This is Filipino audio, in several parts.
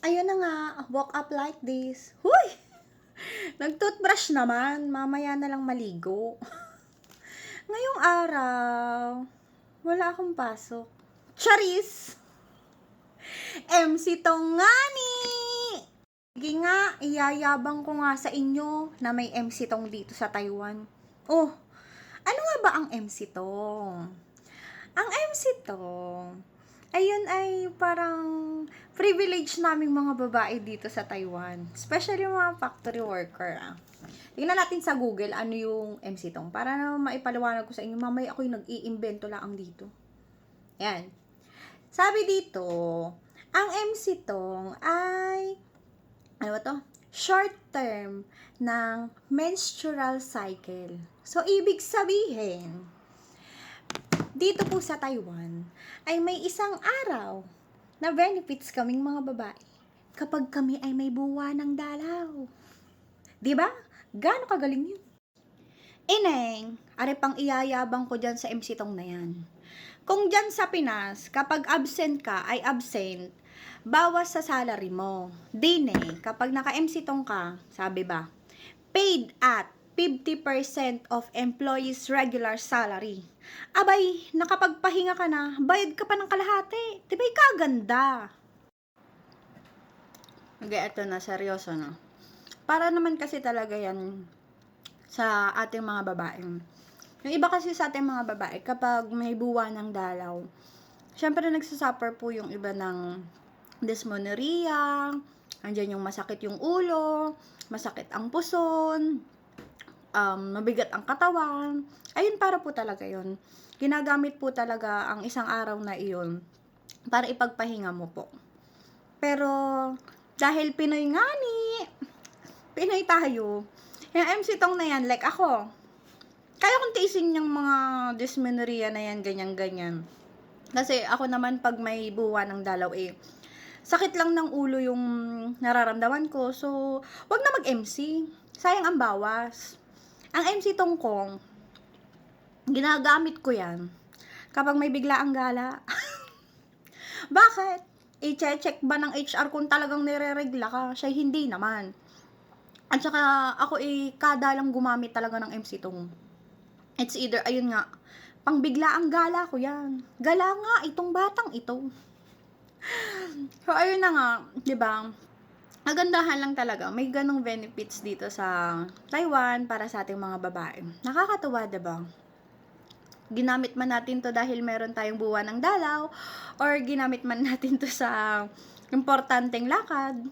Ayun na nga, woke up like this. Huy! Nag-toothbrush naman, mamaya na lang maligo. Ngayong araw, wala akong pasok. Charis! MC Tongani! Sige nga, iyayabang ko nga sa inyo na may MC Tong dito sa Taiwan. Oh, ano nga ba ang MC Tong? Ang MC Tong, ayun ay parang privilege naming mga babae dito sa Taiwan. Especially yung mga factory worker. Tingnan natin sa Google ano yung MC Tong. Para na maipaliwanag ko sa inyo. Mamaya ako'y nag-iimbento lang dito. Yan. Sabi dito, ang MC Tong ay, ano ba to? Short term ng menstrual cycle. So, ibig sabihin, dito po sa Taiwan, ay may isang araw na benefits kaming mga babae kapag kami ay may buwa ng dalaw. Diba? Gaano kagaling yun? Ineng, are pang iyayabang ko dyan sa MC Tong na yan. Kung dyan sa Pinas, kapag absent ka, ay absent, bawas sa salary mo. Dine, kapag naka-MC Tong ka, sabi ba, paid at 50% of employees' regular salary. Abay, nakapagpahinga ka na, bayad ka pa ng kalahati. Diba'y kaganda? Okay, eto na, seryoso na. Para naman kasi talaga yan sa ating mga babae. Yung iba kasi sa ating mga babae, kapag may buwa ng dalaw, syempre nagsasuffer po yung iba ng dysmenorrhea, andyan yung masakit yung ulo, masakit ang puson, mabigat ang katawan. Ayun, para po talaga yun. Ginagamit po talaga ang isang araw na iyon para ipagpahinga mo po. Pero, dahil Pinoy nga ni, Pinoy tayo, yung MC Tong na yan, like ako, kaya kong tiisin yung mga dysmenorrhea na yan, ganyan-ganyan. Kasi ako naman, pag may buwa ng dalaw, sakit lang ng ulo yung nararamdaman ko. So, wag na mag-MC. Sayang ang bawas. Ang MC Tong ko, ginagamit ko yan kapag may biglaang gala. Bakit? I-check ba ng HR kung talagang nire-regla ka? Siya hindi naman. At saka ako kada lang gumamit talaga ng MC Tong. It's either, ayun nga, pang biglaang gala ko yan. Gala nga itong batang ito. So, ayun na nga, 'di ba? Magandahan lang talaga. May ganong benefits dito sa Taiwan para sa ating mga babae. Nakakatuwa, 'di ba? Ginamit man natin to dahil meron tayong buwan ng dalaw, or ginamit man natin to sa importanteng lakad,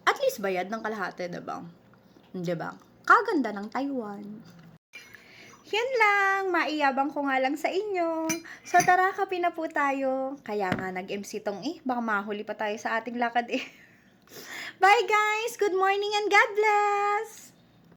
at least bayad ng kalahati, 'di ba? 'Di ba? Kaganda ng Taiwan. Yan lang, maiyabang ko nga lang sa inyo. So tara, kape na po tayo. Kaya nga nag-MC Tong baka mahuli pa tayo sa ating lakad Bye guys! Good morning and God bless!